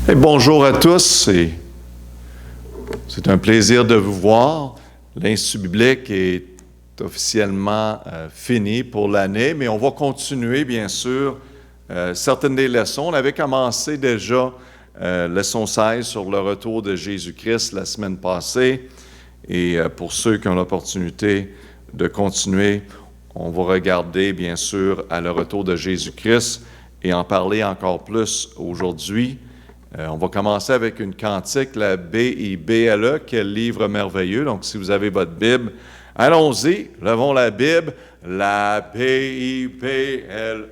Et bonjour à tous, c'est un plaisir de vous voir. L'Institut biblique est officiellement fini pour l'année, mais on va continuer, bien sûr, certaines des leçons. On avait commencé déjà leçon 16 sur le retour de Jésus-Christ la semaine passée. Et pour ceux qui ont l'opportunité de continuer, on va regarder, bien sûr, à le retour de Jésus-Christ et en parler encore plus aujourd'hui. On va commencer avec une cantique, la B-I-B-L-E, quel livre merveilleux. Donc, si vous avez votre Bible, allons-y, levons la Bible. La B-I-B-L-E,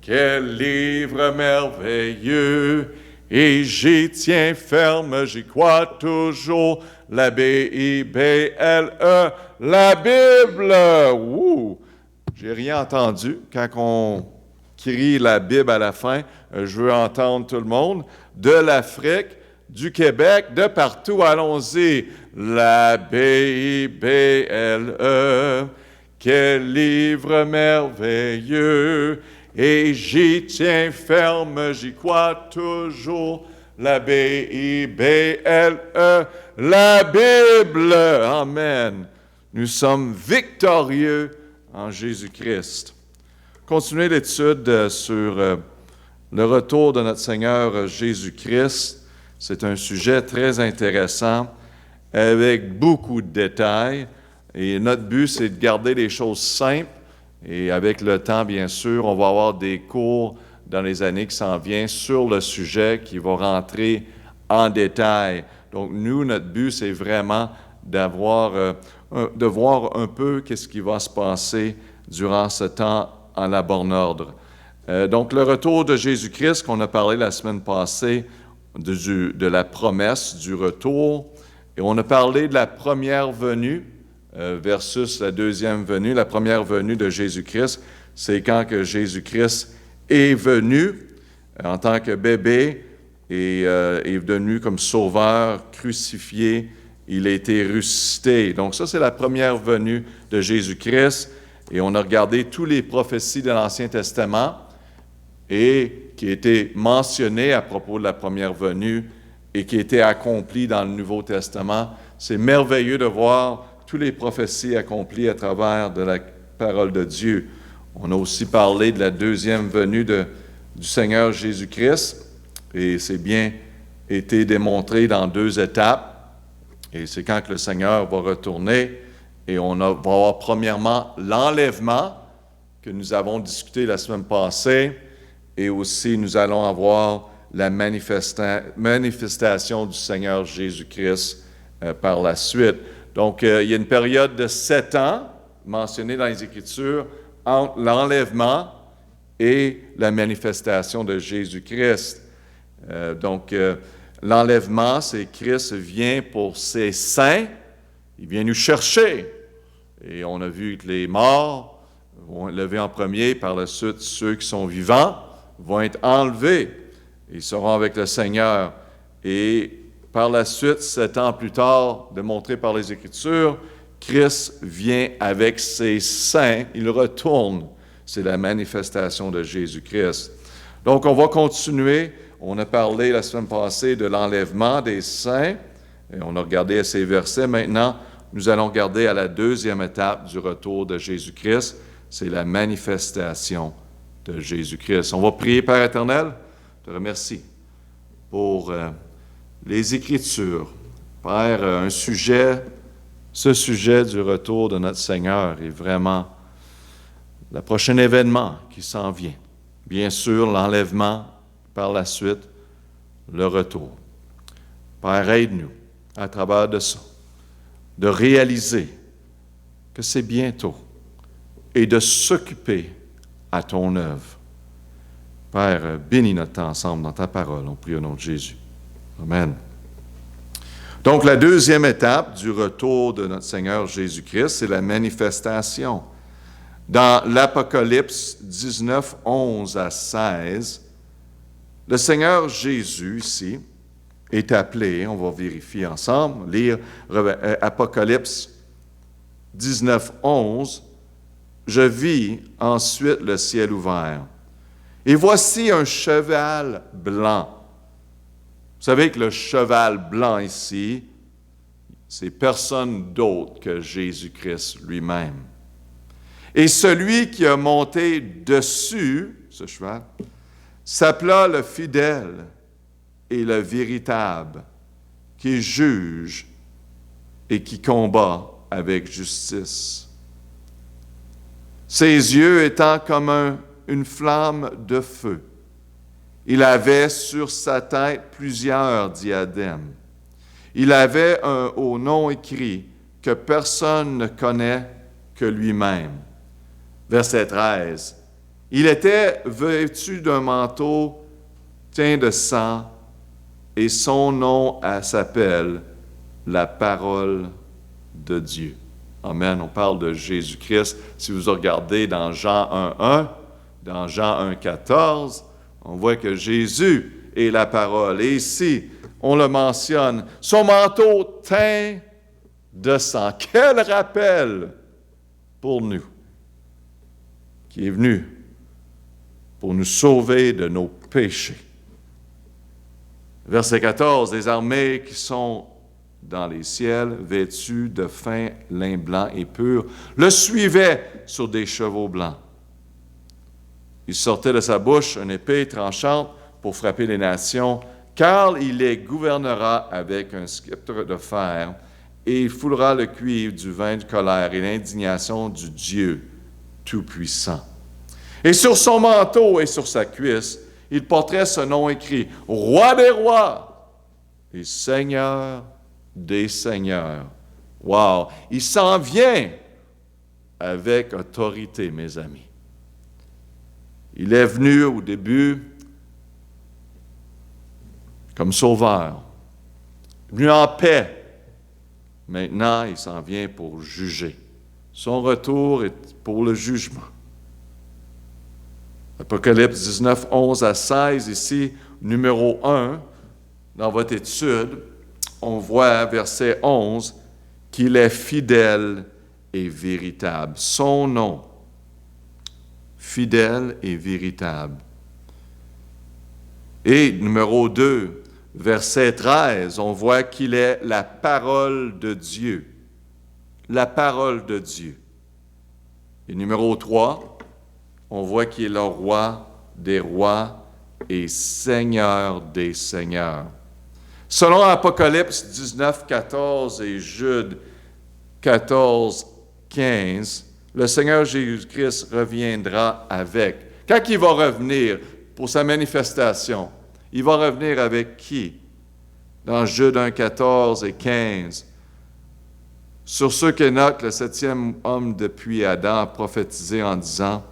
quel livre merveilleux. Et j'y tiens ferme, j'y crois toujours. La B-I-B-L-E, la Bible. Ouh! J'ai rien entendu quand on crie la Bible à la fin. Je veux entendre tout le monde. De l'Afrique, du Québec, de partout, allons-y. La B-I-B-L-E, quel livre merveilleux. Et j'y tiens ferme, j'y crois toujours. La B-I-B-L-E, la Bible. Amen. Nous sommes victorieux en Jésus-Christ. Continuez l'étude sur le retour de notre Seigneur Jésus-Christ. C'est un sujet très intéressant avec beaucoup de détails. Et notre but, c'est de garder les choses simples. Et avec le temps, bien sûr, on va avoir des cours dans les années qui s'en viennent sur le sujet qui va rentrer en détail. Donc, nous, notre but, c'est vraiment de voir un peu qu'est-ce qui va se passer durant ce temps en la bonne ordre. Donc, le retour de Jésus-Christ qu'on a parlé la semaine passée, de la promesse du retour, et on a parlé de la première venue versus la deuxième venue. La première venue de Jésus-Christ, c'est quand que Jésus-Christ est venu en tant que bébé et est venu comme sauveur, crucifié, il a été ressuscité. Donc ça, c'est la première venue de Jésus-Christ. Et on a regardé toutes les prophéties de l'Ancien Testament et qui étaient mentionnées à propos de la première venue et qui étaient accomplies dans le Nouveau Testament. C'est merveilleux de voir toutes les prophéties accomplies à travers de la parole de Dieu. On a aussi parlé de la deuxième venue du Seigneur Jésus-Christ et c'est bien été démontré dans 2 étapes. Et c'est quand que le Seigneur va retourner. Et on va avoir premièrement l'enlèvement que nous avons discuté la semaine passée et aussi nous allons avoir la manifestation du Seigneur Jésus-Christ par la suite. Donc, il y a une période de 7 ans mentionnée dans les Écritures entre l'enlèvement et la manifestation de Jésus-Christ. L'enlèvement, c'est Christ vient pour ses saints, il vient nous chercher. Et on a vu que les morts vont être levés en premier, par la suite, ceux qui sont vivants vont être enlevés. Ils seront avec le Seigneur. Et par la suite, 7 ans plus tard, démontré par les Écritures, Christ vient avec ses saints, il retourne. C'est la manifestation de Jésus-Christ. Donc, on va continuer. On a parlé la semaine passée de l'enlèvement des saints. Et on a regardé à ces versets. Maintenant, nous allons regarder à la deuxième étape du retour de Jésus-Christ. C'est la manifestation de Jésus-Christ. On va prier, Père éternel. Je te remercie pour les Écritures. Père, ce sujet du retour de notre Seigneur est vraiment le prochain événement qui s'en vient. Bien sûr, l'enlèvement, par la suite, le retour. Père, aide-nous à travers de ça, de réaliser que c'est bientôt et de s'occuper à ton œuvre. Père, bénis notre temps ensemble dans ta parole. On prie au nom de Jésus. Amen. Donc, la deuxième étape du retour de notre Seigneur Jésus-Christ, c'est la manifestation. Dans l'Apocalypse 19, 11 à 16, le Seigneur Jésus, ici, est appelé, on va vérifier ensemble, lire Apocalypse 19, 11, « Je vis ensuite le ciel ouvert, et voici un cheval blanc, savez que le cheval blanc ici, c'est personne d'autre que Jésus-Christ lui-même. Et celui qui a monté dessus, ce cheval, s'appela le fidèle et le véritable, qui juge et qui combat avec justice. Ses yeux étant comme une flamme de feu. Il avait sur sa tête plusieurs diadèmes. Il avait un haut nom écrit que personne ne connaît que lui-même. Verset 13. Il était vêtu d'un manteau teint de sang et son nom s'appelle la parole de Dieu. Amen. On parle de Jésus-Christ. Si vous regardez dans Jean 1:1, dans Jean 1:14, on voit que Jésus est la parole. Et ici, on le mentionne, son manteau teint de sang. Quel rappel pour nous, qui est venu pour nous sauver de nos péchés. Verset 14, les armées qui sont dans les ciels, vêtues de fin lin blanc et pur, le suivaient sur des chevaux blancs. Il sortait de sa bouche une épée tranchante pour frapper les nations, car il les gouvernera avec un sceptre de fer, et il foulera le cuivre du vin de colère et l'indignation du Dieu Tout-Puissant. Et sur son manteau et sur sa cuisse, il porterait ce nom écrit, Roi des rois et Seigneur des seigneurs. Wow! Il s'en vient avec autorité, mes amis. Il est venu au début comme sauveur, venu en paix. Maintenant, il s'en vient pour juger. Son retour est pour le jugement. Apocalypse 19, 11 à 16, ici, numéro 1, dans votre étude, on voit, verset 11, qu'il est fidèle et véritable. Son nom, fidèle et véritable. Et numéro 2, verset 13, on voit qu'il est la parole de Dieu. La parole de Dieu. Et numéro 3, on voit qu'il est le roi des rois et seigneur des seigneurs. Selon Apocalypse 19, 14 et Jude 14, 15, le Seigneur Jésus-Christ reviendra avec. Quand il va revenir pour sa manifestation, il va revenir avec qui? Dans Jude 1, 14 et 15. Sur ceux qu'Enoch, le 7e homme depuis Adam, a prophétisé en disant,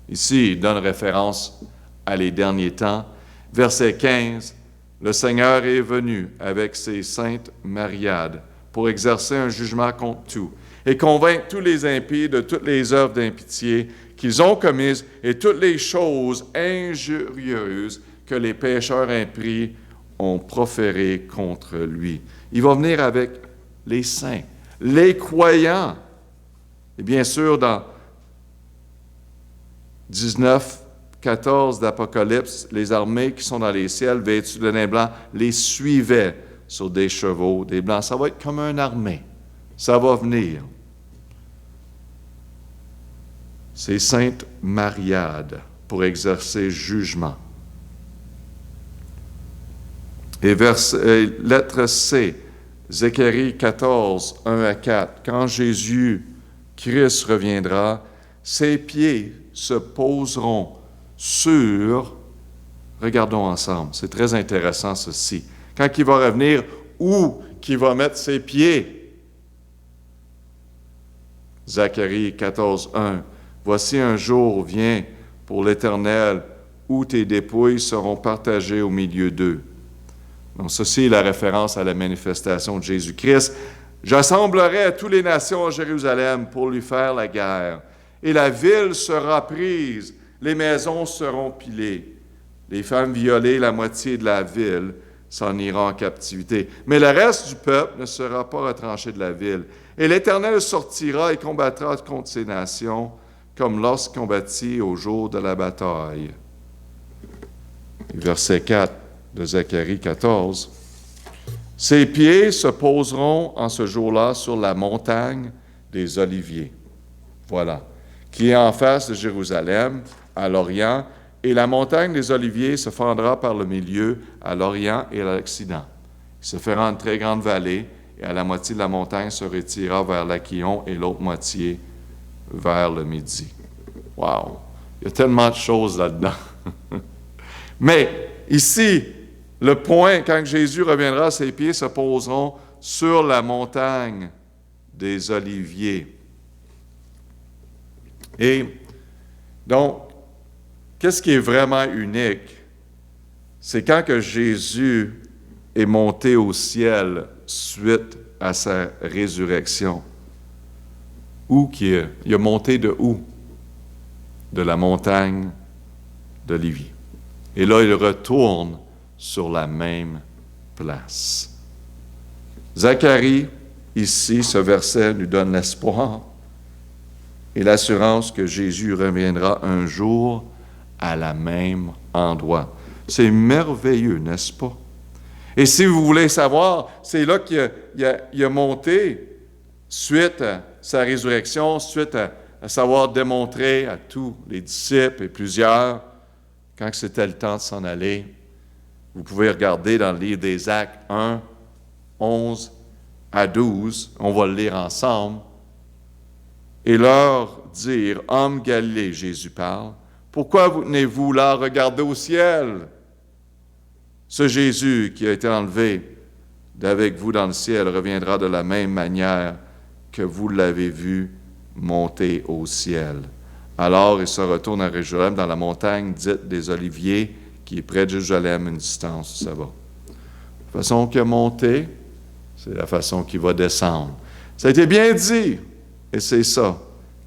ici, il donne référence à les derniers temps. Verset 15, le Seigneur est venu avec ses saintes myriades pour exercer un jugement contre tout et convaincre tous les impies de toutes les œuvres d'impitié qu'ils ont commises et toutes les choses injurieuses que les pécheurs impies ont proférées contre lui. Il va venir avec les saints, les croyants. Et bien sûr, dans 19, 14 d'Apocalypse, les armées qui sont dans les ciels, vêtues de lin blanc, les suivaient sur des chevaux, des blancs. Ça va être comme une armée. Ça va venir. Ces saintes myriades pour exercer jugement. Et lettre C, Zacharie 14, 1 à 4. Quand Jésus-Christ reviendra, ses pieds se poseront sur, regardons ensemble, c'est très intéressant ceci. Quand il va revenir, où qu'il va mettre ses pieds? Zacharie 14, 1. Voici un jour vient pour l'Éternel où tes dépouilles seront partagées au milieu d'eux. Donc, ceci est la référence à la manifestation de Jésus-Christ. J'assemblerai toutes les nations à Jérusalem pour lui faire la guerre. Et la ville sera prise, les maisons seront pilées. Les femmes violées, la moitié de la ville, s'en ira en captivité. Mais le reste du peuple ne sera pas retranché de la ville. Et l'Éternel sortira et combattra contre ces nations, comme lorsqu'il combattit au jour de la bataille. Verset 4. de Zacharie 14. Ses pieds se poseront en ce jour-là sur la montagne des Oliviers. Voilà, qui est en face de Jérusalem, à l'Orient, et la montagne des Oliviers se fendra par le milieu, à l'Orient et à l'Occident. Il se fera une très grande vallée, et à la moitié de la montagne se retirera vers l'Aquillon et l'autre moitié vers le midi. Wow! Il y a tellement de choses là-dedans. Mais ici, le point, quand Jésus reviendra, ses pieds se poseront sur la montagne des Oliviers. Et donc, qu'est-ce qui est vraiment unique? C'est quand que Jésus est monté au ciel suite à sa résurrection. Où qu'il est? Il est monté de où? De la montagne d'Olivier. Et là, il retourne sur la même place. Zacharie, ici, ce verset nous donne l'espoir et l'assurance que Jésus reviendra un jour à la même endroit. C'est merveilleux, n'est-ce pas? Et si vous voulez savoir, c'est là qu'il a monté suite à sa résurrection, suite à savoir démontrer à tous les disciples et plusieurs, quand c'était le temps de s'en aller. Vous pouvez regarder dans le livre des Actes 1, 11 à 12, on va le lire ensemble, et leur dire, « Hommes Galilée, Jésus parle, pourquoi venez-vous là regarder au ciel? Ce Jésus qui a été enlevé d'avec vous dans le ciel reviendra de la même manière que vous l'avez vu monter au ciel. » Alors il se retourne à Jérusalem dans la montagne dite des Oliviers, qui est près de Jérusalem, une distance où ça va. La façon qu'il a monté, c'est la façon qu'il va descendre. Ça a été bien dit, et c'est ça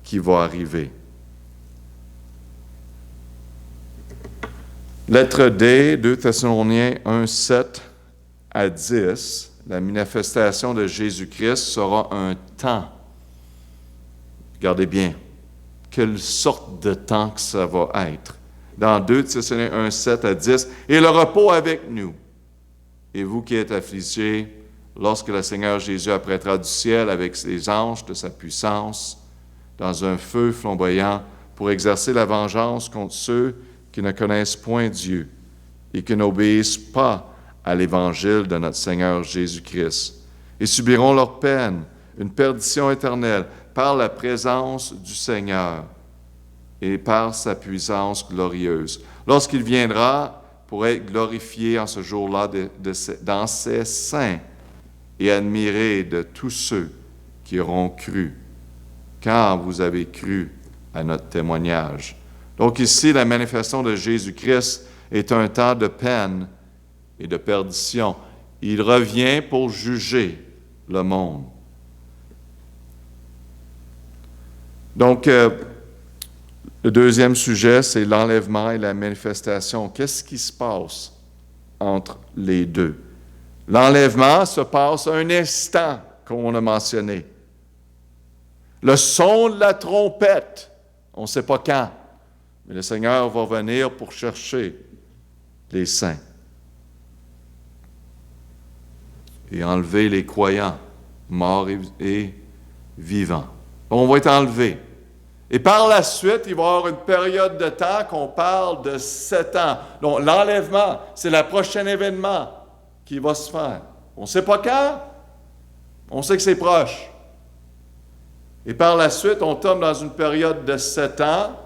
qui va arriver. Lettre D, 2 Thessaloniciens 1, 7 à 10, la manifestation de Jésus-Christ sera un temps. Regardez bien, quelle sorte de temps que ça va être. Dans 2 Thessaloniciens 1, 7 à 10, « Et le repos avec nous. Et vous qui êtes affligés, lorsque le Seigneur Jésus apprêtera du ciel avec ses anges de sa puissance, dans un feu flamboyant, pour exercer la vengeance contre ceux qui ne connaissent point Dieu et qui n'obéissent pas à l'Évangile de notre Seigneur Jésus-Christ, et subiront leur peine, une perdition éternelle, par la présence du Seigneur et par sa puissance glorieuse, lorsqu'il viendra pour être glorifié en ce jour-là dans ses saints et admiré de tous ceux qui auront cru, quand vous avez cru à notre témoignage. » Donc ici, la manifestation de Jésus-Christ est un temps de peine et de perdition. Il revient pour juger le monde. Donc, le deuxième sujet, c'est l'enlèvement et la manifestation. Qu'est-ce qui se passe entre les deux? L'enlèvement se passe un instant, comme on a mentionné. Le son de la trompette, on ne sait pas quand, mais le Seigneur va venir pour chercher les saints et enlever les croyants, morts et vivants. On va être enlevés. Et par la suite, il va y avoir une période de temps qu'on parle de 7 ans. Donc, l'enlèvement, c'est le prochain événement qui va se faire. On ne sait pas quand, on sait que c'est proche. Et par la suite, on tombe dans une période de 7 ans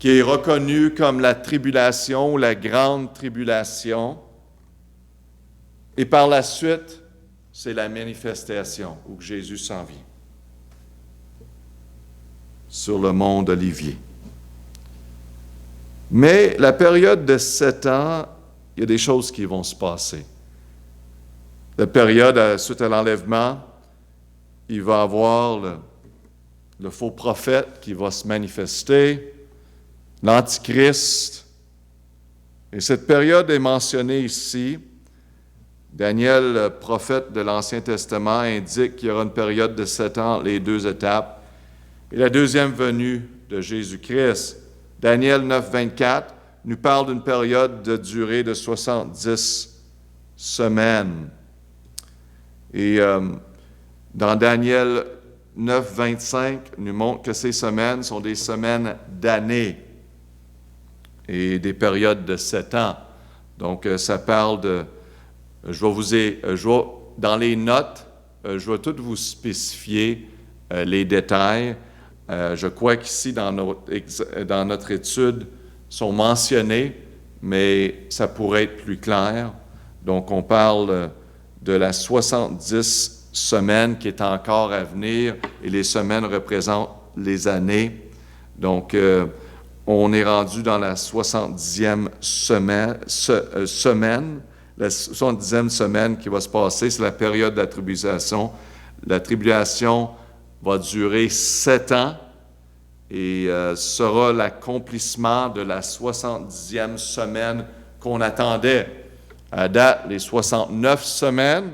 qui est reconnue comme la tribulation ou la grande tribulation. Et par la suite, c'est la manifestation où Jésus s'en vient sur le mont d'Olivier. Mais la période de 7 ans, il y a des choses qui vont se passer. La période suite à l'enlèvement, il va y avoir le faux prophète qui va se manifester, l'Antichrist. Et cette période est mentionnée ici. Daniel, le prophète de l'Ancien Testament, indique qu'il y aura une période de 7 ans, les deux étapes. Et la deuxième venue de Jésus-Christ, Daniel 9, 24, nous parle d'une période de durée de 70 semaines. Et dans Daniel 9, 25, nous montre que ces semaines sont des semaines d'années et des périodes de 7 ans. Donc, ça parle de... dans les notes, je vais tout vous spécifier les détails. Je crois qu'ici, dans notre étude, sont mentionnés, mais ça pourrait être plus clair. Donc, on parle de la 70 semaines qui est encore à venir, et les semaines représentent les années. Donc, on est rendu dans la 70e semaine, la 70e semaine qui va se passer, c'est la période de la tribulation. La tribulation va durer 7 ans et sera l'accomplissement de la 70e semaine qu'on attendait. À date, les 69 semaines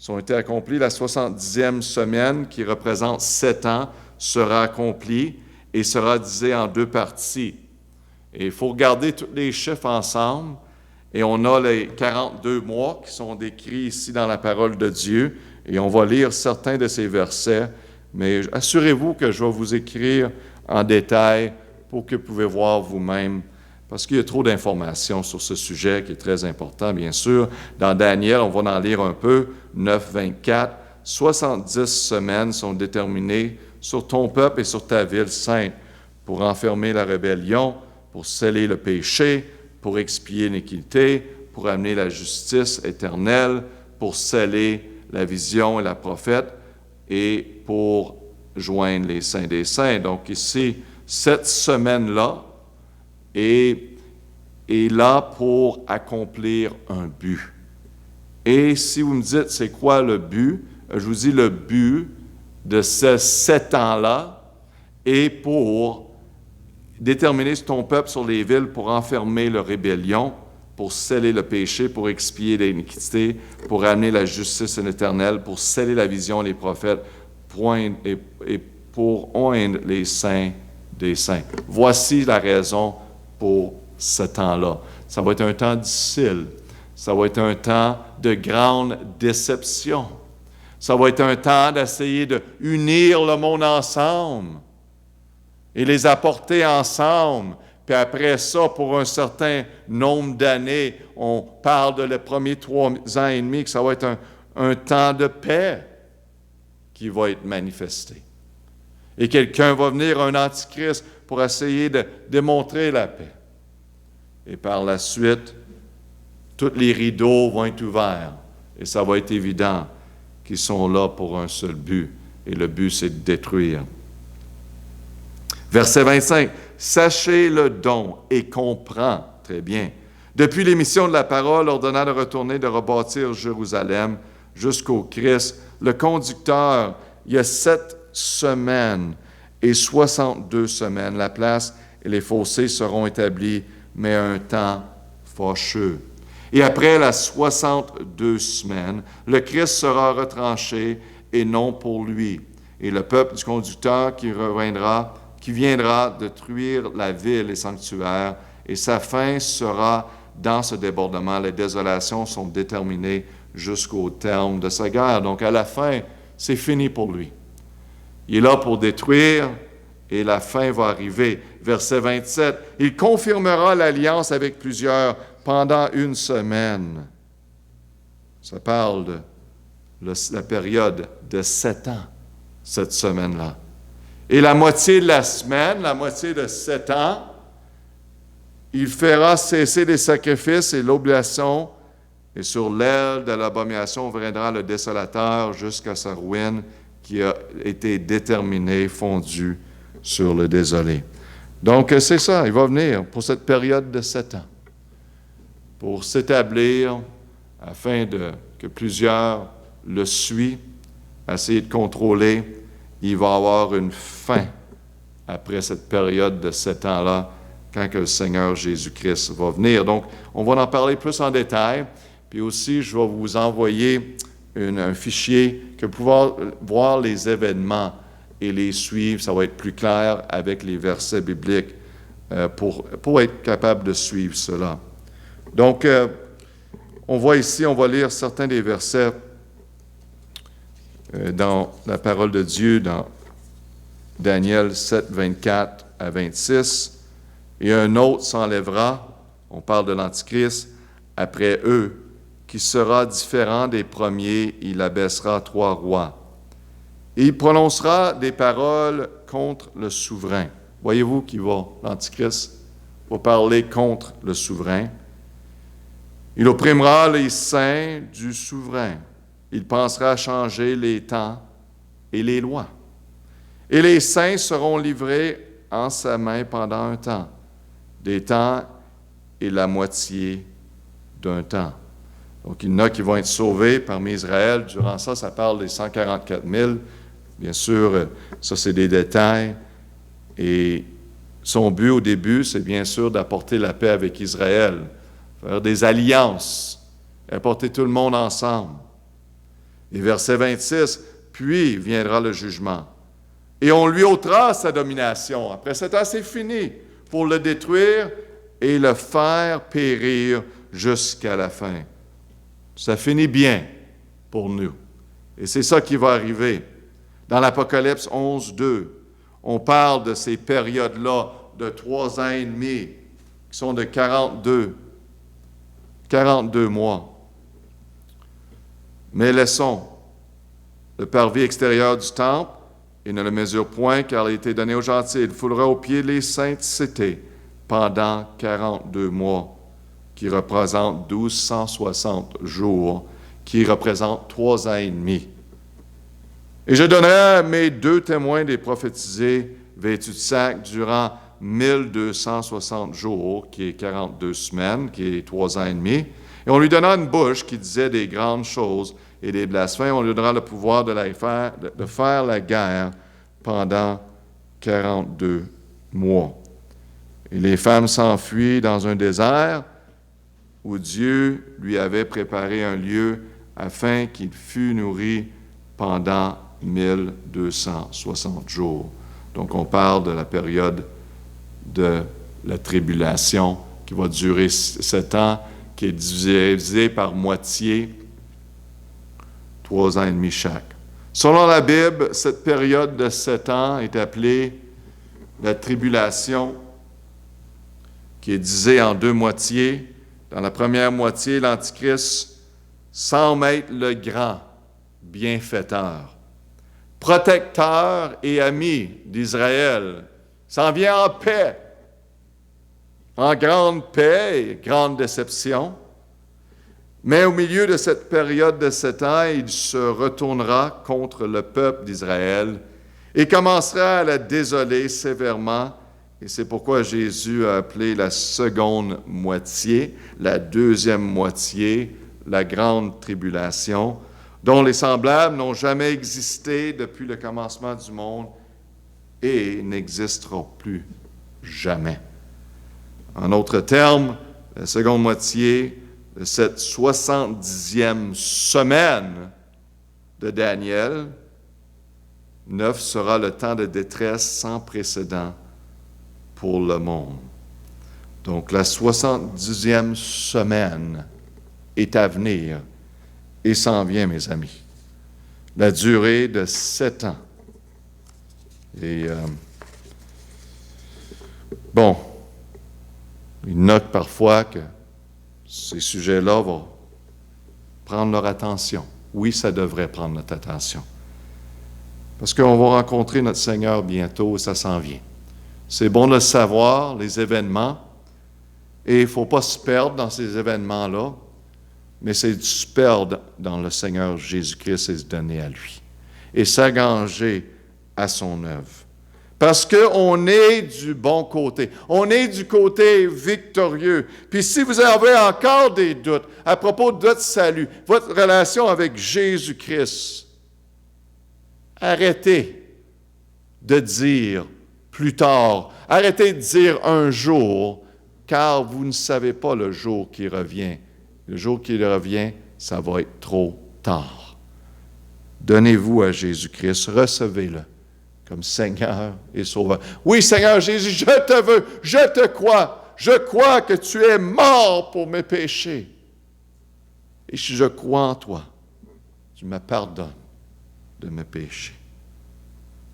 ont été accomplies. La 70e semaine, qui représente 7 ans, sera accomplie et sera divisée en 2 parties. Et il faut regarder tous les chiffres ensemble. Et on a les 42 mois qui sont décrits ici dans la parole de Dieu. Et on va lire certains de ces versets. Mais assurez-vous que je vais vous écrire en détail pour que vous pouvez voir vous-même, parce qu'il y a trop d'informations sur ce sujet qui est très important, bien sûr. Dans Daniel, on va en lire un peu, 9, 24. 70 semaines sont déterminées sur ton peuple et sur ta ville sainte pour enfermer la rébellion, pour sceller le péché, pour expier l'iniquité, pour amener la justice éternelle, pour sceller la vision et la prophète, et pour joindre les saints des saints. Donc ici, cette semaine-là est là pour accomplir un but. Et si vous me dites, c'est quoi le but? Je vous dis, le but de ces 7 ans-là est pour déterminer ton peuple sur les villes, pour enfermer la rébellion, pour sceller le péché, pour expier l'iniquité, pour amener la justice et l'éternel, pour sceller la vision des prophètes, et pour oindre les saints des saints. Voici la raison pour ce temps-là. Ça va être un temps difficile. Ça va être un temps de grande déception. Ça va être un temps d'essayer d'unir le monde ensemble et les apporter ensemble. Puis après ça, pour un certain nombre d'années, on parle de les premiers 3 ans et demi, que ça va être un temps de paix qui va être manifesté. Et quelqu'un va venir, un antichrist, pour essayer de démontrer la paix. Et par la suite, tous les rideaux vont être ouverts. Et ça va être évident qu'ils sont là pour un seul but. Et le but, c'est de détruire. Verset 25. « Sachez le don et comprends. » Très bien. « Depuis l'émission de la parole ordonnant de retourner, de rebâtir Jérusalem jusqu'au Christ, le conducteur, il y a 7 semaines et 62 semaines. La place et les fossés seront établis, mais un temps fâcheux. Et après la 62 semaines, le Christ sera retranché et non pour lui. Et le peuple du conducteur qui viendra détruire la ville et sanctuaire, et sa fin sera dans ce débordement. Les désolations sont déterminées jusqu'au terme de sa guerre. Donc à la fin, c'est fini pour lui. Il est là pour détruire et la fin va arriver. Verset 27, « Il confirmera l'alliance avec plusieurs pendant 1 semaine. » Ça parle de la période de 7 ans, cette semaine-là. Et la moitié de la semaine, la moitié de 7 ans, il fera cesser les sacrifices et l'oblation, et sur l'aile de l'abomination viendra le désolateur jusqu'à sa ruine qui a été déterminée, fondue sur le désolé. Donc, c'est ça, il va venir pour cette période de 7 ans, pour s'établir afin que plusieurs le suivent, essayer de contrôler. Il va y avoir une fin après cette période de 7 ans-là, quand que le Seigneur Jésus-Christ va venir. Donc, on va en parler plus en détail. Puis aussi, je vais vous envoyer un fichier que vous pouvez voir les événements et les suivre. Ça va être plus clair avec les versets bibliques pour être capable de suivre cela. Donc, on voit ici, on va lire certains des versets dans la parole de Dieu, dans Daniel 7, 24 à 26. Et un autre s'enlèvera, on parle de l'Antichrist, après eux, qui sera différent des premiers, il abaissera 3 rois. Et il prononcera des paroles contre le souverain. Voyez-vous qui va, l'Antichrist, va parler contre le souverain. Il opprimera les saints du souverain. Il pensera à changer les temps et les lois. Et les saints seront livrés en sa main pendant un temps, des temps et la moitié d'un temps. Donc, il y en a qui vont être sauvés parmi Israël. Durant ça, ça parle des 144 000. Bien sûr, ça, c'est des détails. Et son but au début, c'est bien sûr d'apporter la paix avec Israël, faire des alliances, apporter tout le monde ensemble. Et verset 26, puis viendra le jugement. Et on lui ôtera sa domination. Après cet temps, c'est fini, pour le détruire et le faire périr jusqu'à la fin. Ça finit bien pour nous. Et c'est ça qui va arriver. Dans l'Apocalypse 11, 2, on parle de ces périodes-là de 3 ans et demi, qui sont de 42 mois. Mais laissons le parvis extérieur du temple et ne le mesure point, car il a été donné aux gentils. Il foulera aux pieds les saintes cités pendant 42 mois, qui représentent 1260 jours, qui représentent 3 ans et demi. Et je donnerai à mes 2 témoins des prophétisés vêtus de sac durant 1260 jours, qui est 42 semaines, qui est 3 ans et demi. Et on lui donna une bouche qui disait des grandes choses et des blasphèmes. On lui donnera le pouvoir de faire la guerre pendant 42 mois. Et les femmes s'enfuient dans un désert où Dieu lui avait préparé un lieu afin qu'il fût nourri pendant 1260 jours. Donc, on parle de la période de la tribulation qui va durer 7 ans, qui est divisée par moitié, 3 ans et demi chaque. Selon la Bible, cette période de 7 ans est appelée la tribulation, qui est divisée en 2 moitiés. Dans la première moitié, l'Antichrist semble être le grand bienfaiteur, protecteur et ami d'Israël, s'en vient en paix, en grande paix et grande déception. Mais au milieu de cette période de 7 ans, il se retournera contre le peuple d'Israël et commencera à la désoler sévèrement. Et c'est pourquoi Jésus a appelé la seconde moitié, la deuxième moitié, la grande tribulation, dont les semblables n'ont jamais existé depuis le commencement du monde et n'existeront plus jamais. En d'autres termes, la seconde moitié de cette 70e semaine de Daniel 9 sera le temps de détresse sans précédent pour le monde. Donc la 70e semaine est à venir et s'en vient, mes amis. La durée de 7 ans. Et il note parfois que ces sujets-là vont prendre leur attention. Oui, ça devrait prendre notre attention. Parce qu'on va rencontrer notre Seigneur bientôt et ça s'en vient. C'est bon de le savoir, les événements, et il ne faut pas se perdre dans ces événements-là, mais c'est de se perdre dans le Seigneur Jésus-Christ et se donner à lui. Et s'engager à son œuvre. Parce qu'on est du bon côté. On est du côté victorieux. Puis si vous avez encore des doutes à propos de votre salut, votre relation avec Jésus-Christ, arrêtez de dire plus tard, arrêtez de dire un jour, car vous ne savez pas le jour qui revient. Le jour qui revient, ça va être trop tard. Donnez-vous à Jésus-Christ, recevez-le comme Seigneur et Sauveur. Oui, Seigneur Jésus, je te veux, je te crois. Je crois que tu es mort pour mes péchés. Et si je crois en toi, tu me pardonnes de mes péchés.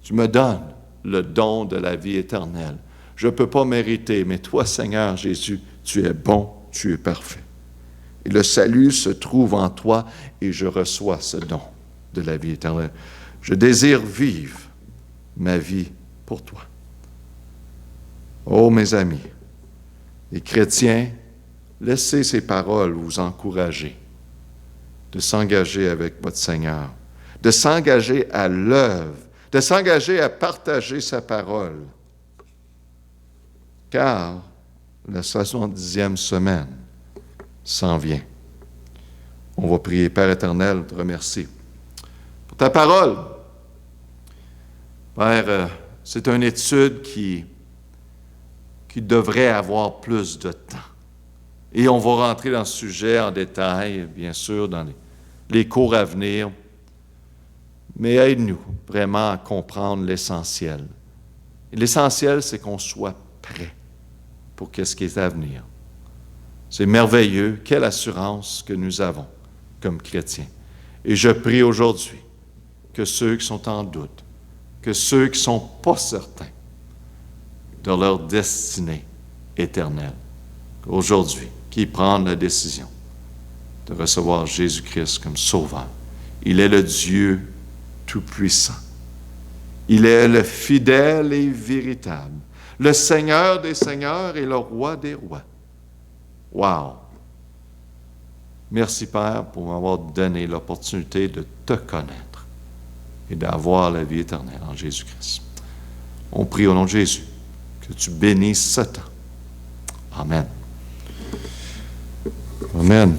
Tu me donnes le don de la vie éternelle. Je ne peux pas mériter, mais toi, Seigneur Jésus, tu es bon, tu es parfait. Et le salut se trouve en toi et je reçois ce don de la vie éternelle. Je désire vivre ma vie pour toi. Oh, mes amis, les chrétiens, laissez ces paroles vous encourager de s'engager avec votre Seigneur, de s'engager à l'œuvre, de s'engager à partager sa parole. Car la 70e semaine s'en vient. On va prier. Père éternel, te remercie pour ta parole. Père, c'est une étude qui devrait avoir plus de temps. Et on va rentrer dans ce sujet en détail, bien sûr, dans les cours à venir. Mais aide-nous vraiment à comprendre l'essentiel. Et l'essentiel, c'est qu'on soit prêt pour ce qui est à venir. C'est merveilleux, quelle assurance que nous avons comme chrétiens. Et je prie aujourd'hui que ceux qui sont en doute, que ceux qui ne sont pas certains de leur destinée éternelle, aujourd'hui, qui prennent la décision de recevoir Jésus-Christ comme Sauveur. Il est le Dieu Tout-Puissant. Il est le fidèle et véritable, le Seigneur des Seigneurs et le Roi des Rois. Wow! Merci, Père, pour m'avoir donné l'opportunité de te connaître et d'avoir la vie éternelle en Jésus-Christ. On prie au nom de Jésus que tu bénisses ce temps. Amen. Amen.